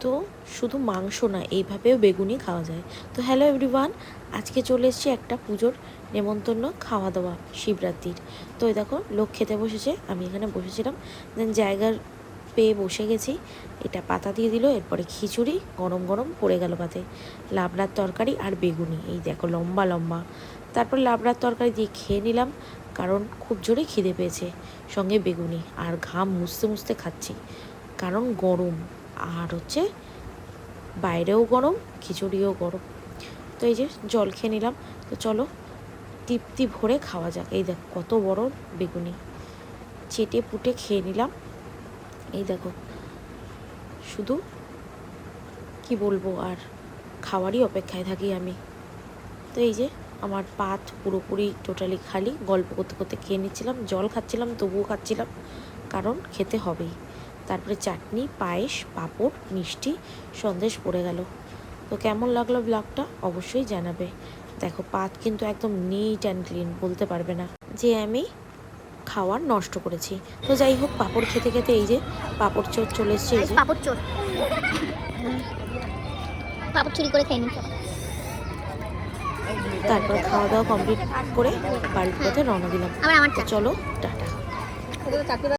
তো শুধু মাংস না, এইভাবেও বেগুনি খাওয়া যায়। তো হ্যালো এভরিওয়ান, আজকে চলে এসেছি একটা পুজোর নেমন্তন্ন খাওয়া দাওয়া শিবরাত্রির। তো এই দেখো লোক খেতে বসেছে, আমি এখানে বসেছিলাম, দেন জায়গার পেয়ে বসে গেছি। এটা পাতা দিয়ে দিল, এরপরে খিচুড়ি গরম গরম পড়ে গেল পাতে, লাবড়ার তরকারি আর বেগুনি, এই দেখো লম্বা লম্বা। তারপর লাবড়ার তরকারি দিয়ে খেয়ে নিলাম, কারণ খুব জোরে খিদে পেয়েছে, সঙ্গে বেগুনি, আর ঘাম মুছতে মুছতে খাচ্ছি কারণ গরম, আর হচ্ছে বাইরেও গরম, খিচুড়িও গরম। তো এই যে জল খেয়ে নিলাম। তো চলো তৃপ্তি ভরে খাওয়া যাক। এই দেখো কত বড় বেগুনি, চেটে পুটে খেয়ে নিলাম। এই দেখো শুধু কি বলবো, আর খাওয়ারই অপেক্ষায় থাকি আমি। তো এই যে আমার পাত পুরোপুরি টোটালি খালি, গল্প করতে করতে খেয়ে নিচ্ছিলাম, জল খাচ্ছিলাম, তবুও খাচ্ছিলাম কারণ খেতে হবেই। তারপরে চাটনি, পায়েস, পাঁপড়, মিষ্টি, সন্দেশ পড়ে গেল। তো কেমন লাগলো ব্লগটা অবশ্যই জানাবে। দেখো পাত কিন্তু একদম নিট অ্যান্ড ক্লিন, বলতে পারবে না যে আমি খাওয়ার নষ্ট করেছি। তো যাই হোক, পাঁপড় খেতে খেতে এই যে পাঁপড় চোর চলে এসছে, এই যে পাপড় চোর, পাপড় চুরি করে খেয়ে নিচ্ছে। তারপর খাওয়া দাওয়া কমপ্লিট করে বাড়ির পথে রওনা দিলাম। আবার আমার তো চলো টাটা।